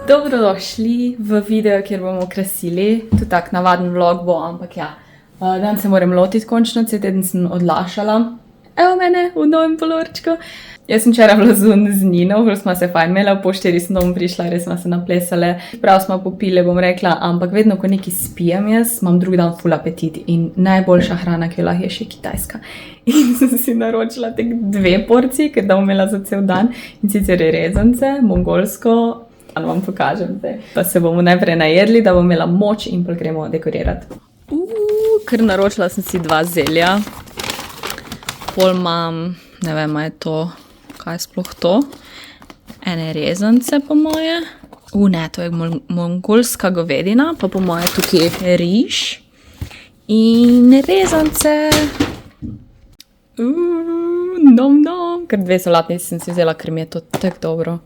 Dobrodošli v video, kjer bomo krasili. To je tak navaden vlog bo, ampak ja. Dan se moram lotiti končno, cel teden sem odlašala. Evo mene v novem polorčku. Jaz sem včeraj bila z Nino, ker smo se fajn imela, po 4 sem domov prišla, res smo se naplesale. Prav smo popile, bom rekla, ampak vedno, ko nekaj spijem jaz, imam drugi dan ful apetit in najboljša hrana, ki jo lahko je še kitajska. In sem si naročila tek 2 porcije, ker da bom imela za cel dan, in sicer rezance, mongolsko, ali vam pokažem zdaj. Pa se bomo najprej najedli, da bom imela moč in pol gremo dekorirati. Ker naročila sem si 2 zelja. Pol imam, ne vem, je to, kaj je sploh to. Ene rezance po moje. Ne, to je mongolska govedina, pa po moje tukaj riž. In rezance. Nom. Ker 2 solatnice sem si vzela, ker mi je to tako dobro.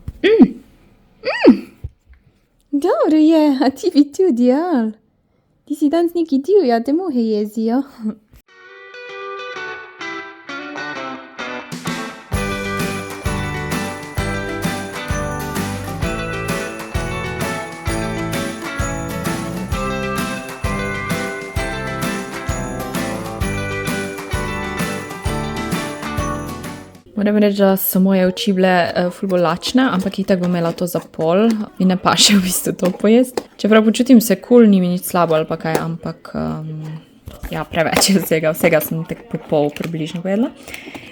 Dobro je, a ti bi tudi, jel? Ti si danes neki divja, te muhe jezijo. Moram reči, da so moje oči bile ful bolj lačne, ampak itak bom imela to za pol in ne pa še v bistvu to pojesti. Čeprav počutim se cool, ni mi nič slabo ali pa kaj, ampak ja, preveč je vsega sem tako po pol približno pojedla.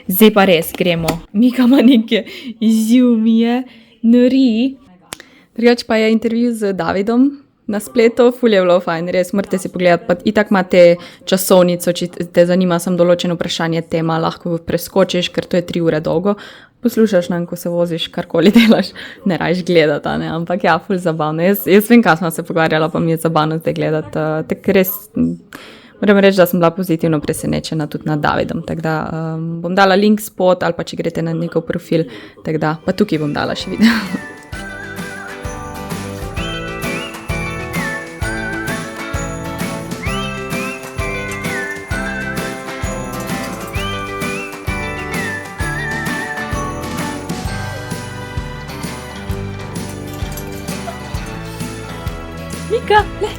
Zdaj pa res gremo. Mika ima neke izjumije, nori. Drugač pa je intervju z Davidom na spletu, ful je bilo fajn, res morate si pogledati, pa itak imate časovnico, če te zanima samo določeno vprašanje tema, lahko preskočiš, ker to je 3 ure dolgo, poslušaš nam, ko se voziš, karkoli delaš, ne rajš gledati, ne, ampak ja, ful zabavno, jaz vem, kaj smo se pogovarjala, pa mi je zabavno zdaj gledati, tako res, moram reči, da sem bila pozitivno presenečena tudi nad Davidom, tako da bom dala link spod, ali pa če greste na njegov profil, tako da, pa tukaj bom dala še video. Mika, le!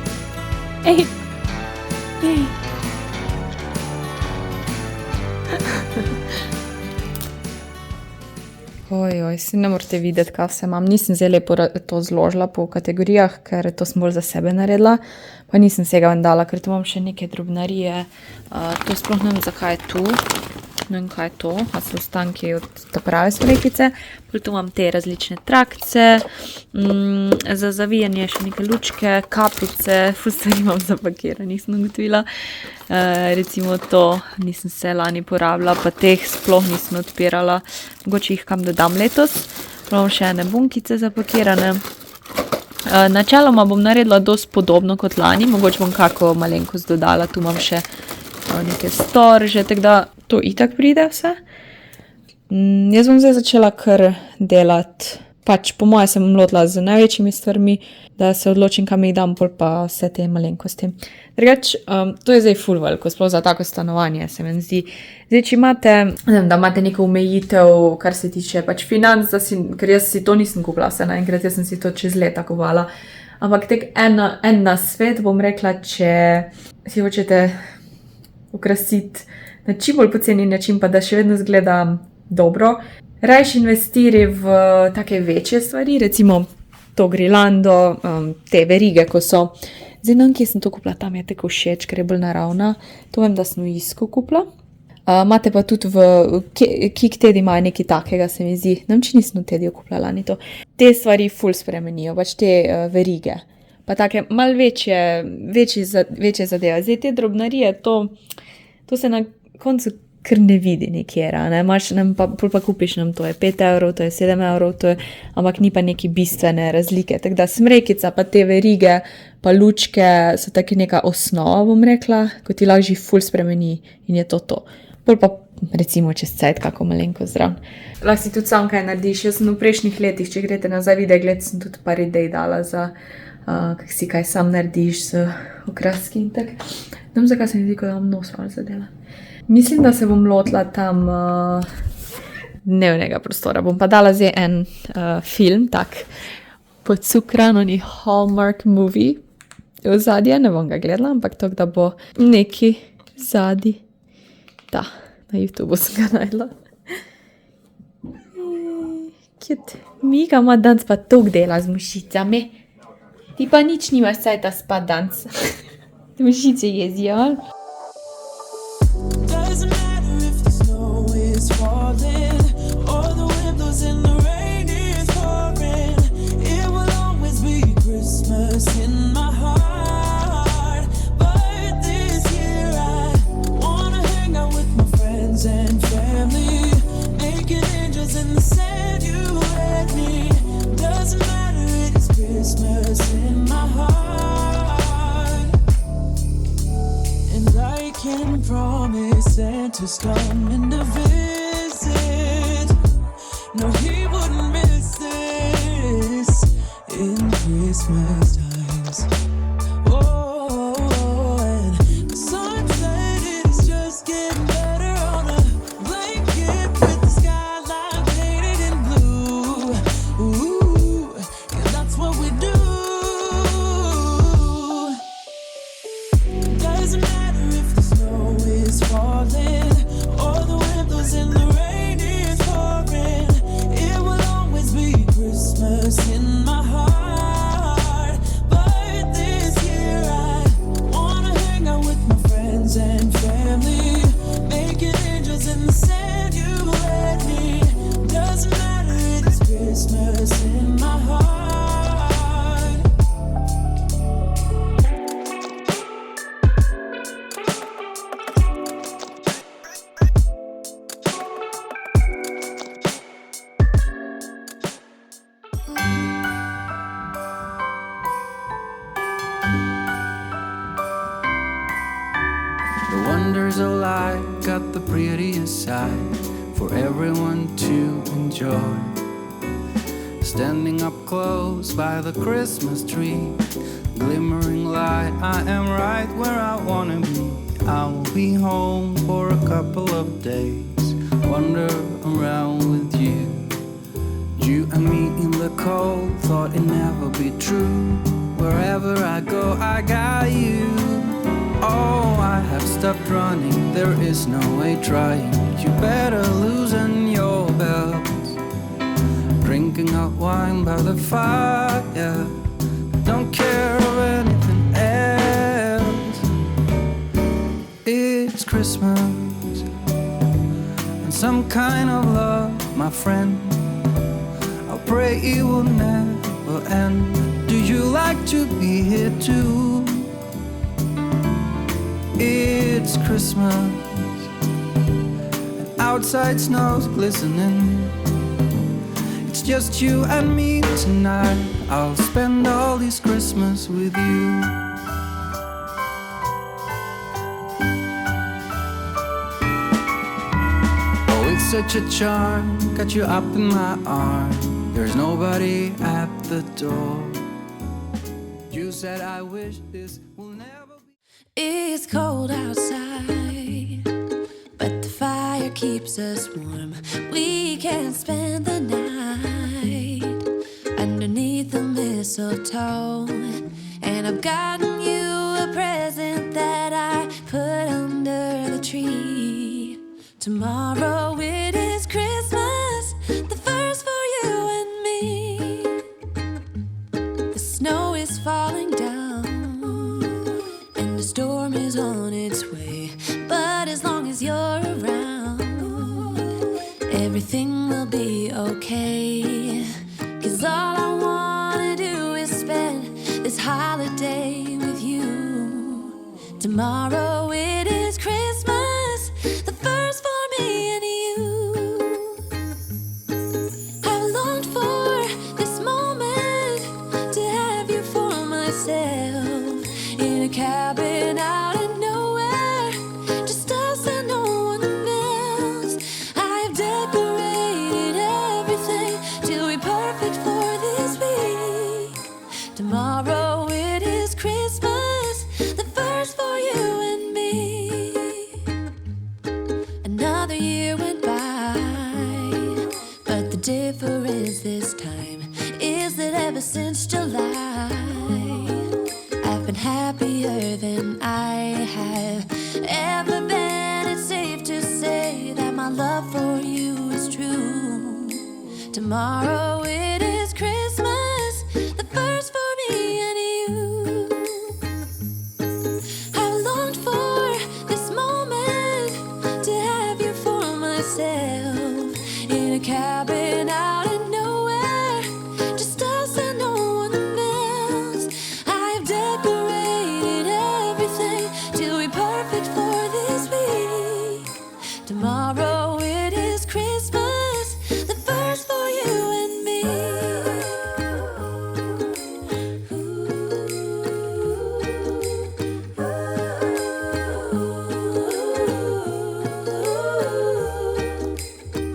Ej! Ej! Ojoj, si ne morate videti, kaj vse imam. Nisem zdaj lepo to zložila po kategorijah, ker to sem bolj za sebe naredila. Pa nisem vsega ven dala, ker tu imam še neke drobnarije. To sploh ne vem, zakaj je tu. Ne vem, kaj je to. A so ostanki od ta prave smrekice. Potem tu imam te različne trakce. Za zavijanje še neke lučke, kapice. Ful stvari imam zapakiranih, sem ugotovila. Recimo to nisem se lani porabila, pa teh sploh nisem odpirala. Mogoče jih kam dodam letos. Imam še ene bunkice zapakirane. Načeloma bom naredila dosti podobno kot lani. Mogoče bom kako malenkost dodala. Tu imam še neke storže, tako da to itak pride vse. Jaz bom zdaj začela kar delati. Pač po moje sem lotila z največjimi stvarmi, da se odločim, kam jih dam, pol pa vse te malenkosti. Drugač, to je zdaj ful veliko, sploh za tako stanovanje, se meni zdi. Zdaj, če imate, da imate neko omejitev, kar se tiče pač financ, ker jaz si to nisem kupila vse naenkrat, jaz sem si to čez leta kupovala. Ampak tek en nasvet bom rekla, če si hočete okrasiti na čim bolj poceni način, pa da še vedno zgleda dobro. Rajš investiri v take večje stvari, recimo to grilando, te verige, ko so. Zdaj nam, kje sem to kupila, tam je tako všeč, ker je bolj naravna. To vem, da sem v Isko kupila. Imate pa tudi v Kik Tedi imajo nekaj takega, se mi zdi. Nam, če nisem v Tediju kupila lani to. Te stvari ful spremenijo, pač te verige. Pa take mal večje zadeve. Zdaj te drobnarije, to se na koncu kar ne vidi nikjer, ne, pol pa kupiš nam, to je 5 evrov, to je 7 evrov, ampak ni pa neki bistvene razlike, tako da smrekica pa te verige, pa lučke so taki neka osnova, bom rekla, ko ti lahko že ful spremeni in je to. Pol pa recimo čez cajt kako malenko zraven. Lahko si tudi sam kaj narediš, jaz sem v prejšnjih letih, če greste nazaj video gled, sem tudi par idej dala za kak si kaj sam narediš z okraski in tak. Ne vem, zakaj se mi zdi, da imam nos malo zadela. Mislim, da se bom lotila tam dnevnega prostora. Bom pa dala zdaj en film, tak pocukran, oni Hallmark movie. V zadnje ne bom ga gledala, ampak to, da bo neki zadnji. Da, na YouTubu sem ga najdla. Cute. Mika ima danes pa tok dela z mušicami. Ti pa nič nimaš cajta spat danes. Mušice jezijo, ali? Doesn't matter if the snow is falling or the wind blows and the rain is pouring. It will always be Christmas in my heart. But this year I wanna hang out with my friends and family, making angels in the sand. You and me. Doesn't matter, it is Christmas in my heart. And I can promise Santa's coming to visit. No, he wouldn't miss this in Christmas times. Oh, and the sunset is just getting better on a blanket with the skyline painted in blue. Ooh, yeah, that's what we do. Doesn't matter if the snow is falling or the wind blows and the rain is pouring. It will always be Christmas in my heart. But this year I wanna hang out with my friends and family, making angels in the sand. You and me. Doesn't matter, it is Christmas in my heart. The wonders of life got the prettiest side for everyone to enjoy. Standing up close by the Christmas tree, glimmering light, I am right where I wanna be. I will be home for a couple of days, wander around with you. You and me in the cold, thought it never be true. Wherever I go, I got you. Oh, I have stopped running, there is no way trying. You better loosen your belt. Drinking hot wine by the fire, don't care of anything else. It's Christmas and some kind of love, my friend. I'll pray it will never end. Do you like to be here too? It's Christmas and outside snow's glistening. It's just you and me tonight. I'll spend all this Christmas with you. Oh, it's such a charm, got you up in my arm. There's nobody at the door. You said I wish this will never be. It's cold outside, but the fire keeps us warm. We can spend the night underneath the mistletoe. And I've gotten you a present that I put under the tree. Tomorrow it is Christmas, the first for you and me. The snow is falling down and the storm is on its way. But as long as you're around, everything will be okay. 'Cause all I wanna do is spend this holiday with you. Tomorrow it is Christmas, the first for me and you. I've longed for this moment to have you for myself, in a cabin out in nowhere, just us and no one else. I've decorated everything to be perfect for this week. Tomorrow it is Christmas, the first for you and me. Another year went by, but the difference this time is that ever since July. I've been happier than I have ever been. It's safe to say that my love for you is true. Tomorrow it is Christmas, the first for me and you. I've longed for this moment to have you for myself in a cabin out in nowhere, just us and no one else. I've decorated everything to be perfect for this week. Tomorrow it is Christmas, the first for you and me.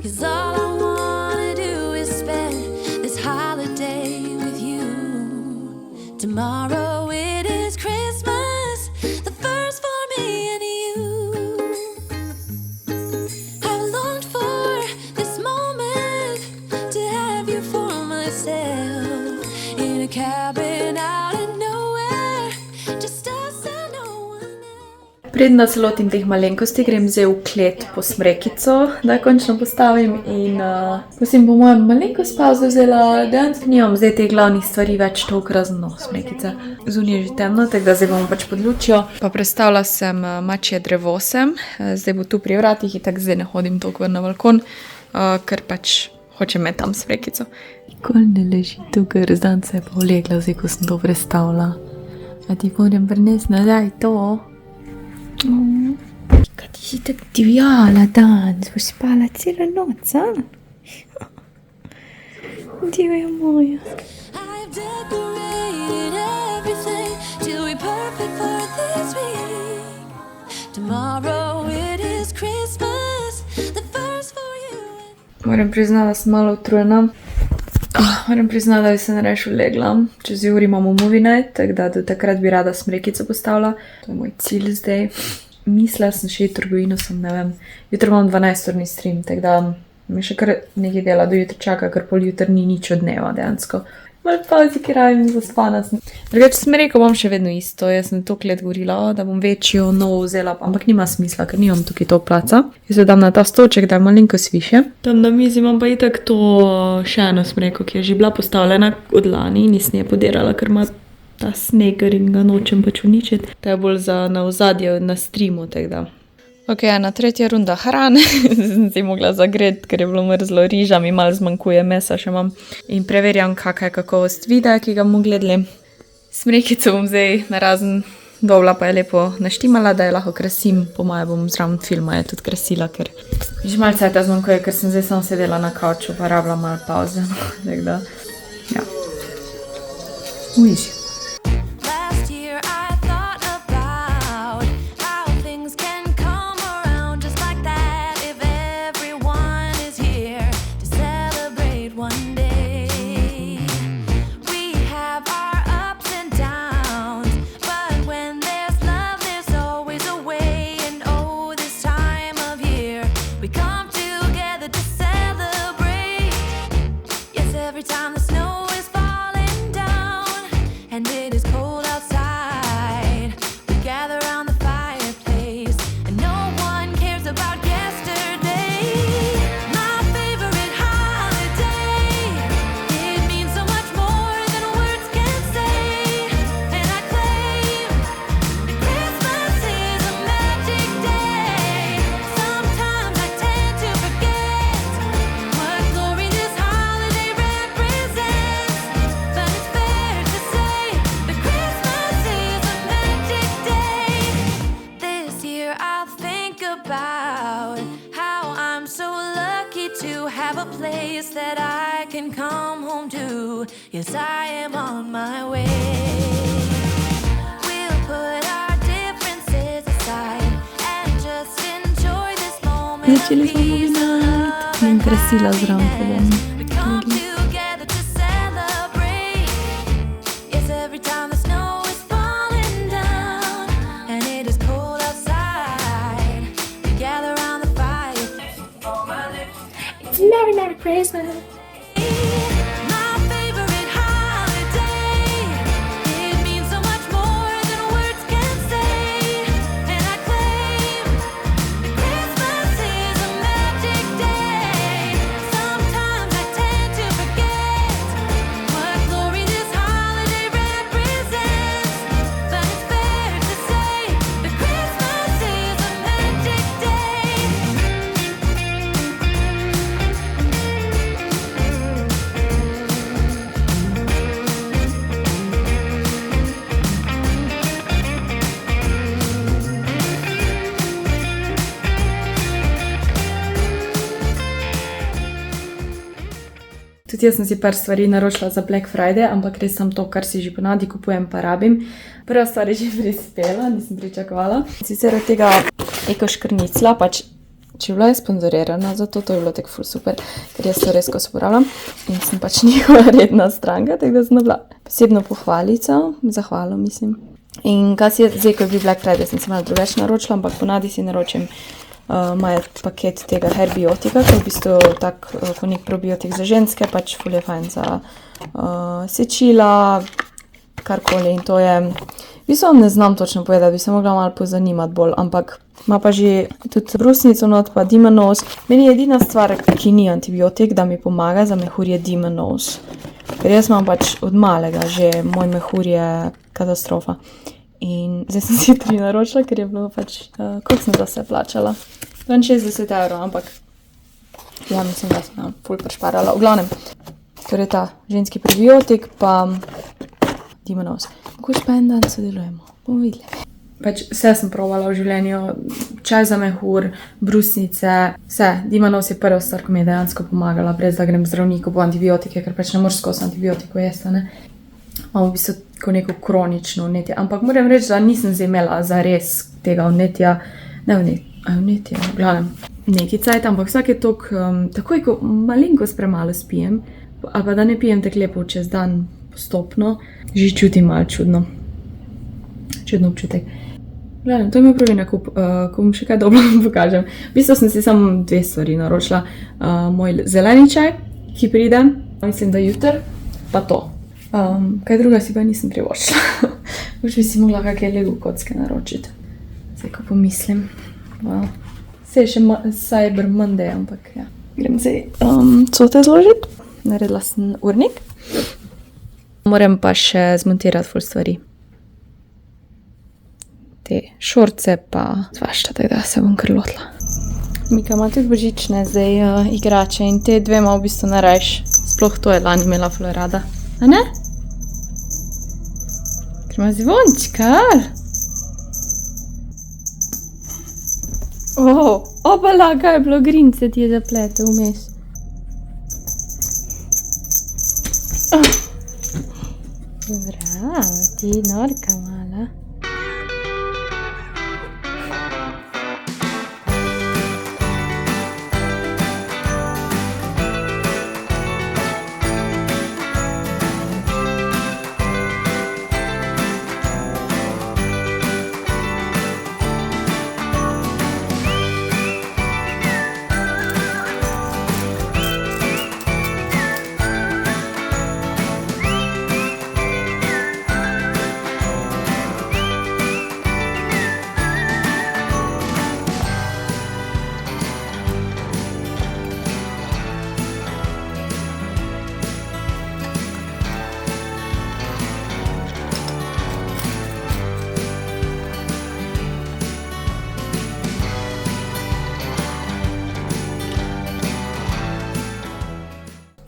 Cause all I wanna do is spend this holiday with you. Tomorrow it is Christmas, the first for me and you. I've longed for this moment to have you for myself in a cabin out in nowhere, just us and no one else. Preden se lotim teh malenkosti, grem zdaj v klet po smrekico, da končno postavim in ko sem po mojem malenkost pauzo vzela, dejansko nimam zdaj teh glavnih stvari več toliko razen smrekice. Zunaj je že temno, tako da zdaj bomo pač pod lučjo. Pa prestavila sem mačje drevo sem, zdaj bo tu pri vratih in tako zdaj ne hodim toliko ven na balkon, ker pač hočem imeti tam smrekico. Nikoli ne leži tukaj, rezdanca je pa ulegla, zdaj ko sem to prestavila. A ti moram prinesti nazaj to? Kaj ti si tako divjala danes, boš spala celo noč, a? Divja moja. I've decorated everything to be perfect for this week. Tomorrow it is Christmas, the first for you. Moram priznati, da sem malo utrujena. Moram priznati, da bi se nareš ulegla. Čez uri imamo movie night, tako da do takrat bi rada smrekico postavila. To je moj cilj zdaj. Mislila sem še v trgovino, sem ne vem. Jutro imam 12-urni stream, tako da mi še kar nekaj dela do jutra čaka, ker pol jutr ni nič od dneva dejansko. Malo pauzi, ker rabim zaspana sem. Drugače smreko bom še vedno isto. Jaz sem toliko let govorila, da bom večjo novo vzela, ampak nima smisla, ker nimam tukaj toliko placa. Jaz se dam na ta stolček, da je malenkost više. Tam na mizi imam pa itak to še eno smreko, ki je že bila postavljena od lani in nisem je podirala, ker ima ta sneger in ga nočem pač uničiti. To je bolj za na ozadje na streamu, tako da. Ok, ena tretja runda hrane, sem si mogla zagreti, ker je bilo mrzlo, riža mi malo zmanjkuje, mesa še imam. In preverjam, kakaj je kakovost videa, ki ga bomo gledali. Smrekico bom zdaj narazen dobla, pa je lepo naštimala, da je lahko krasim. Po moje bom zraven filma je tudi krasila, ker že malo cajta zmanjkuje, ker sem zdaj samo sedela na kavču, pa rabila malo pauze. Tako da, ja. Ujiš. Last year I thought about how things can come around just like that if everyone is here to celebrate one day. We have our ups and downs, but when there's love there's always a way. And oh, this time of year we come together to celebrate. Yes, every time the snow is falling down and it is cold outside, we gather around the fireplace and no one cares about yesterday. My favorite holiday, it means so much more than words can say. And I claim that Christmas is a magic day. Sometimes I tend to forget what glory this holiday represents, but it's fair to say that Christmas is a magic day. This year I'll think about how I'm so lucky to have a place that I can come home to. Yes, I am on my way. We'll put our differences aside and just enjoy this moment of Začeli smo movie peace and night. love In and krasila zraven, ko bom. we come together to celebrate. Yes, every time the snow is falling down and it is cold outside, we gather around the fire. Merry Christmas! My favorite holiday. Tudi jaz sem si par stvari naročila za Black Friday, ampak res sem to, kar si že ponavadi kupujem, pa rabim. Prva stvar je že prispela, nisem pričakovala. Sicer od tega ekoškrnicla, pač če bila je sponzorirana, zato to je bilo tako ful super, ker jaz to res ko uporabljam in sem pač njihova redna stranka, tako da sem bila posebno pohvalico, zahvalo mislim. In kaj si je, zdaj ko je bil Black Friday, sem se malo drugače naročila, ampak ponavadi si naročim imajo paket tega herbiotika, ki je v bistvu tak kot nek probiotik za ženske, pač ful je fajn za sečila, karkoli in to je, v bistvu ne znam točno povedati, bi se mogla malo pozanimati bolj, ampak ima pa že tudi brusnico not, pa Dimanos. Meni je edina stvar, ki ni antibiotik, da mi pomaga za mehur je Dimanos. Ker jaz imam pač od malega že, moj mehur je katastrofa. In zdaj sem si 3 naročila, ker je bilo pač, koliko sem za vse plačala? 60 €, ampak ja, mislim, da sem ful prešparala. V glavnem, torej ta ženski prebiotik, pa Dimanos. Mogoče pa en dan sodelujemo, bomo videli. Pač vse sem provala v življenju, čaj za mehur, brusnice, vse. Dimanos je prva stvar, ko mi je dejansko pomagala, brez da grem zdravniku po antibiotike, ker pač ne moreš skozi antibiotiko jesti, ne. Imam v bistvu tako neko kronično vnetje, ampak moram reči, da nisem zdaj imela zares tega vnetja, vnetje, v glavnem, neki cajt, ampak vsake takoj, ko malenkost premalo spijem, ali pa da ne pijem tako lepo čez dan postopno, že čutim malo čudno občutek. Gledam, to je moj prvi nakup, ko bom še kaj dobro pokažem. V bistvu sem si samo 2 stvari naročila. Moj zeleni čaj, ki pride, mislim, da jutr, pa to. Kaj druga si pa nisem privoščila. Už bi si mogla kakaj Lego kocke naročiti. Zdaj, ko pomislim. Saj je še Cyber Monday, ampak ja. Grem zdaj cote zložiti. Naredila sem urnik. Moram pa še zmontirati ful stvari. Te šorce pa svašta, tako da se bom kar lotila. Mika ima tudi božične zdaj igrače in te 2 ima v bistvu narajš. Sploh to je lani imela ful rada. A ne? Ker ima zvončka. Opala, kaj je bilo, grince ti je zapletel vmes. Bravo, ti norka mala.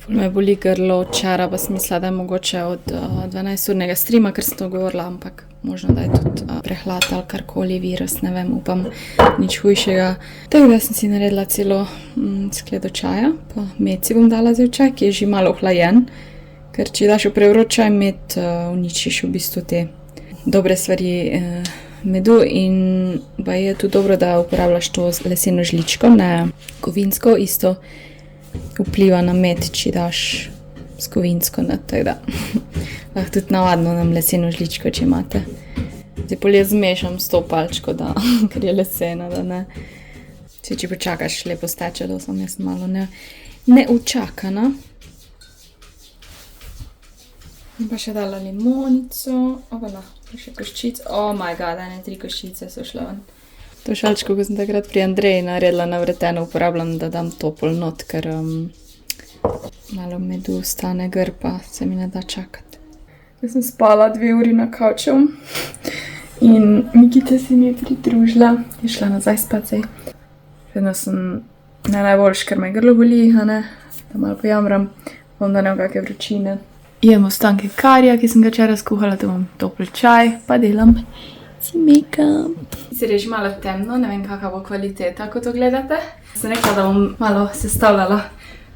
Ful me boli grlo od včeraj, pa sem mislila, da je mogoče od 12-urnega streama, ker sem to govorila, ampak možno, da je tudi prehlad ali karkoli, virus, ne vem, upam, nič hujšega. Tako da sem si naredila celo skledo čaja, pa med si bom dala zdaj v čaj, ki je že malo ohlajen, ker če daš v prevroč čaj, med uničiš v bistvu te dobre stvari medu in pa je tudi dobro, da uporabljaš to leseno žličko, ne kovinsko, isto vpliva na med, če daš s kovinsko, tako da lahko tudi navadno nam leseno žličko, če imate. Zdaj pol jaz zmešam s to palčko, da, ker je lesena, da ne. Če počakaš, lepo steče, da sem jaz malo neučakana. In pa še dala limonico, opala, pa še koščico, oh my god, 3 koščice so šle ven. To šalčko, ko sem takrat pri Andreji naredila navreteno, uporabljam, da dam topol not, ker malo medu stane grpa, se mi ne da čakati. Jaz sem spala 2 uri na kavču in Mikica se mi je pridružila, je šla nazaj spat zdaj. Vedno sem ne najboljš, ker me grlo boli, da malo pojamram, bom da ne v kakve vročine. Jem ostanke karija, ki sem ga včeraj skuhala, tu imam topel čaj, pa delam si make-up. Se je že malo temno, ne vem kakva bo kvaliteta, ko to gledate. Sem rekla, da bom malo sestavljala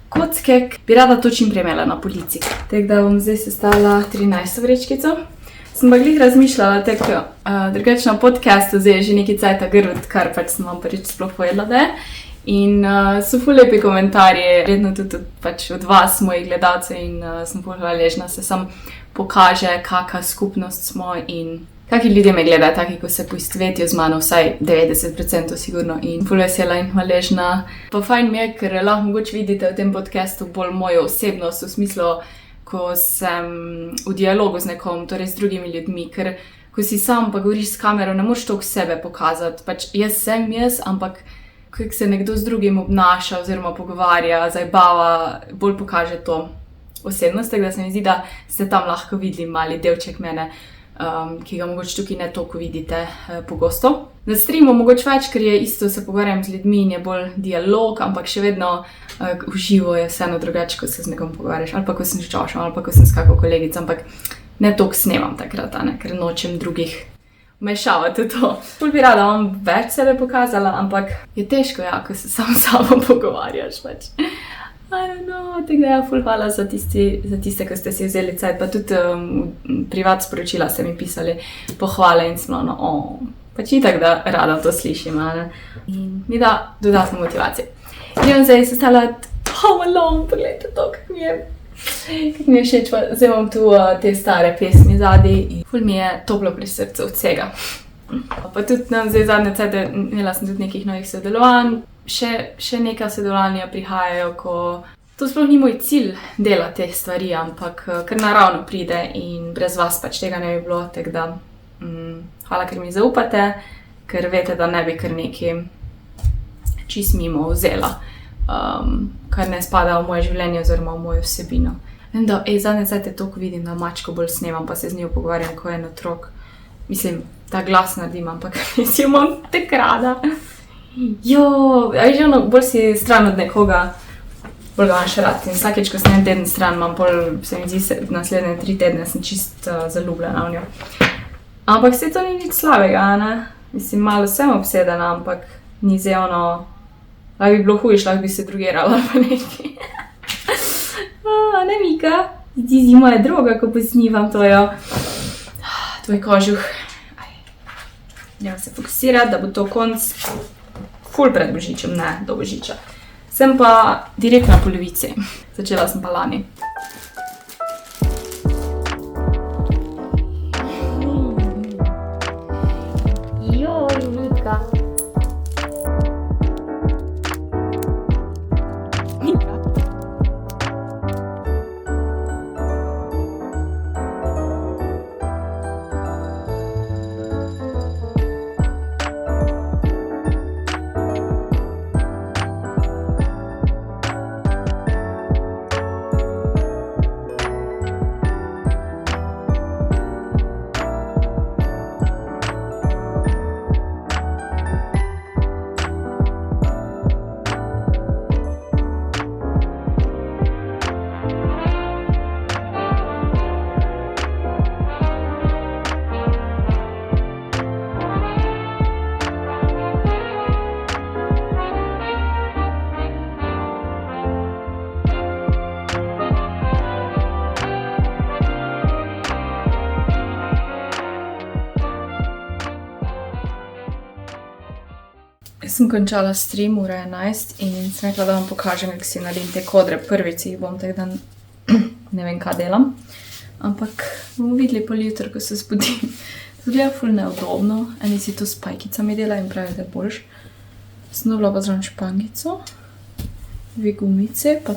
kocke, bi rada to čim prej imela na polici. Tako da bom zdaj sestavila 13. vrečkico. Sem pa glih razmišljala, tako drugače na podcastu zdaj je že nekaj cajta grd, kar pač sem vam prvič sploh povedala, da je. In so ful lepi komentarji, redno tudi pač od vas, mojih gledalcev, in sem ful hvaležna, se sam pokaže, kakšna skupnost smo in kakšni ljudje me gledajo, taki, ko se poistovetijo z mano, vsaj 90% sigurno, in ful vesela in hvaležna. Pa fajn mi je, ker lahko mogoče vidite v tem podcastu bolj mojo osebnost, v smislu, ko sem v dialogu z nekom, torej z drugimi ljudmi, ker ko si sam pa govoriš s kamero, ne moreš toliko sebe pokazati, pač jaz sem jaz, ampak kako se nekdo z drugim obnaša oziroma pogovarja, zajbava, bolj pokaže to osebnost, tako da se mi zdi, da ste tam lahko videli mali delček mene, ki ga mogoče tukaj ne toliko vidite pogosto. Na streamu mogoče več, ker je isto, se pogovarjam z ljudmi in je bolj dialog, ampak še vedno v živo je vseeno drugače, ko se z nekom pogovarjaš, ali pa ko sem s Čošem, ali pa ko sem s kako kolegico, ampak ne toliko snemam takrat, ker nočem drugih vmešavati v to. Ful bi rada vam več sebe pokazala, ampak je težko, ja, ko se sam s sabo pogovarjaš, pač. I don't know, tako da ja, ful hvala za tiste, ko ste si vzeli cajt, pa tudi privat sporočila ste mi pisali pohvale in smo, pač itak, da rada to slišim, in mi da dodatno motivacijo. Idem zdaj sestavljati Home Alone, pogledajte to, kako mi je všeč, zdaj imam tu te stare pesmi zadaj in ful mi je toplo pri srcu od vsega. Pa tudi nam zdaj zadnje cajte, imela sem tudi nekih novih sodelovanj, še nekaj sodelovanja prihajajo, ko to sploh ni moj cilj delati te stvari, ampak kar naravno pride in brez vas pač tega ne bi bilo, tako da hvala, ker mi zaupate, ker veste, da ne bi kar nekaj čist mimo vzela, kar ne spada v moje življenje oziroma v mojo vsebino. Vem, da zadnje cajte toliko vidim, da mačko bolj snemam, pa se z njo pogovarjam, ko je en otrok. Mislim, ta glas naredim, ampak si jo imam tek rada. Že ono, bolj si stran od nekoga, bolj ga imam še rad. In vsakeč, ko sem en teden stran, imam pol, se mi zdi, naslednje 3 tedne sem čist zaljubljena v njo. Ampak se to ni nič slabega, ne? Mislim, malo sem obsedena, ampak ni zdaj ono, lahko bi bilo hujš, lahko bi se drugirala pa nekaj. Ne, Mika, ti moja droga, ko posnivam tojo. Tvoj kožuh. Idem se fokusirati, da bo to konc ful pred Božičem, ne do Božiča. Sem pa direkt na polovici. Začela sem pa lani. Joj, Mika. Sem končala stream ura 11 in sem rekla, da vam pokažem, kako si naredim te kodre. Prvič jih bom, tako da ne vem, kaj delam. Ampak bomo videli pol jutro, ko se zbudim. To gleda ful neudobno. Eni si to s pajkicami dela in pravi, da je boljš. Sem dobila pa zraven špangico, 2 gumice, pa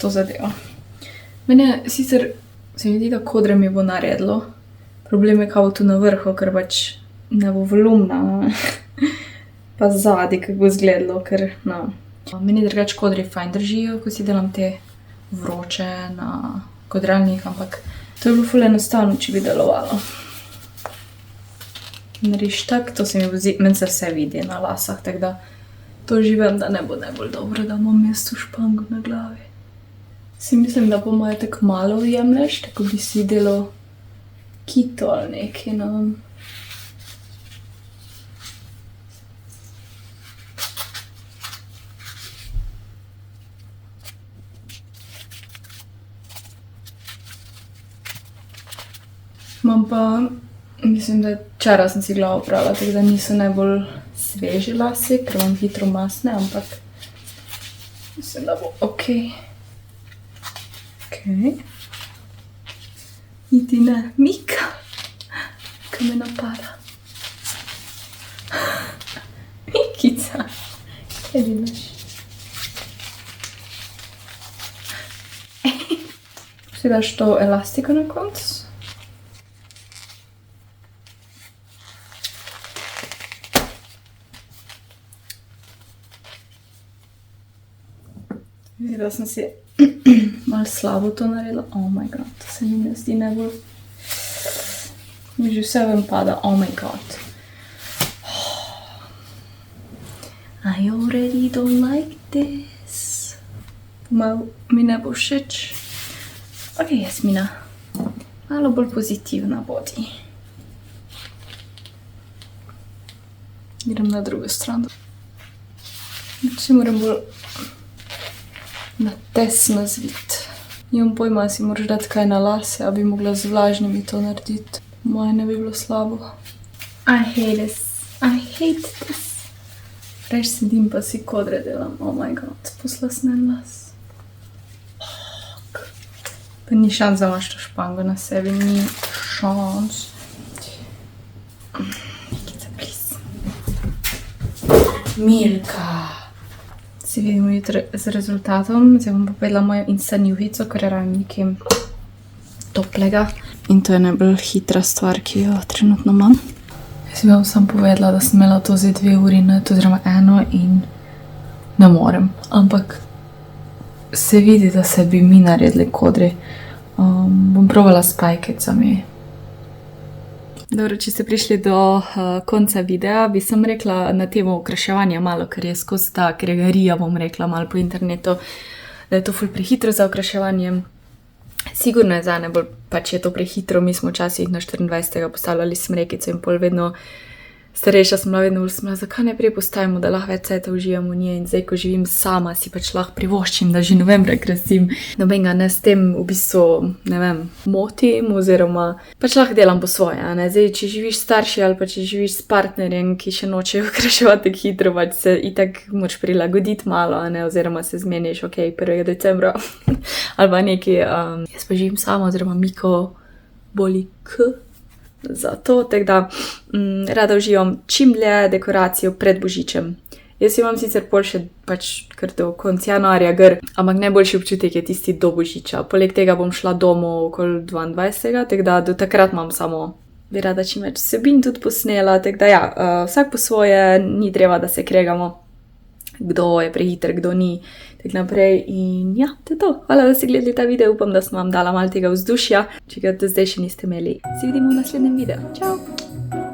to zadevo. Mene sicer se mi zdi, da kodre mi bo naredilo. Problem je, kaj bo tu na vrhu, ker pač ne bo volumna, pa zadaj, kako bo izgledalo, ker no. Meni drugače kodri fajn držijo, ko si delam te vroče na kodralnik, ampak to je bilo ful enostavno, če bi delovalo. Nariš tak, to se mi bo meni se vse vidi na lasah, tako da to živim, da ne bo najbolj dobro, da imam mesto špango na glavi. Si mislim, da po moje tako malo jemlješ, tako bi si delal kito ali nekaj, no. Imam pa, mislim, da včeraj sem si glavo prala, tako da niso najbolj sveži lasi, ker imam hitro masne, ampak mislim, da bo okej. Okej. Niti ne, Mika, ko me napada. Mikica, kaj delaš? Si daš to elastiko na koncu? Videla sem si malo slabo to naredila. Oh my god, to se mi ne zdi najbolj. Mi že vse vem pada, oh my god. I already don't like this. Malo mi ne bo všeč. Ok, Jasmina, malo bolj pozitivna bodi. Grem na drugo stran. Če moram bolj na tesno zvit. Nimam pojma, si moraš dati kaj na lase, a bi mogla z vlažnimi to narediti. Moje ne bi bilo slabo. I hate this. I hate this. Reč sedim pa si kodre delam. Oh my god, poslasnen las. Pa ni šans, da imaš to špango na sebi, ni šans. Mikica, please. Milka. Se vidimo jutri z rezultatom. Zdaj bom povedala mojo instant juhico, ker rabim nekaj toplega. In to je najbolj hitra stvar, ki jo trenutno imam. Jaz bi vam sam povedala, da sem imela to zdaj 2 uri na to, oziroma 1 in ne morem. Ampak se vidi, da se bi mi naredili kodri. Bom provala s pajkicami. Dobro, če ste prišli do konca videa, bi sem rekla na temo okraševanja malo, ker je skozi ta kregarija, bom rekla malo po internetu, da je to ful prehitro za okraševanje. Sigurno je za najbolj, pač je to prehitro, mi smo včasih na 24. postavljali smrekico in pol vedno starejša sem bila, vedno bolj sem bila, zakaj ne prej postavimo, da lahko več cajta uživamo v njej in zdaj, ko živim sama, si pač lahko privoščim, da že novembra krasim. Nobenega ne s tem v bistvu, ne vem, motim oziroma pač lahko delam po svoje, a ne. Zdaj, če živiš starši ali pa če živiš s partnerjem, ki še nočejo okraševati tako hitro, pač se itak moraš prilagoditi malo, a ne, oziroma se zmeniš, ok, 1. decembra ali pa nekaj. Jaz pa živim sama oziroma Miko boli za to, tako da rada uživam čim dlje dekoracijo pred Božičem. Jaz imam sicer pol še pač kar do konca januarja gr, ampak najboljši občutek je tisti do Božiča. Poleg tega bom šla domov okoli 22. Tako da do takrat imam samo, bi rada čim več vsebin tudi posnela, tako da ja, vsak po svoje, ni treba, da se kregamo, kdo je prehiter, kdo ni, tako naprej. In ja, to je to. Hvala, da ste gledali ta video, upam, da sem vam dala malo tega vzdušja. Če ga do zdaj še niste imeli, se vidimo v naslednjem videu. Čau!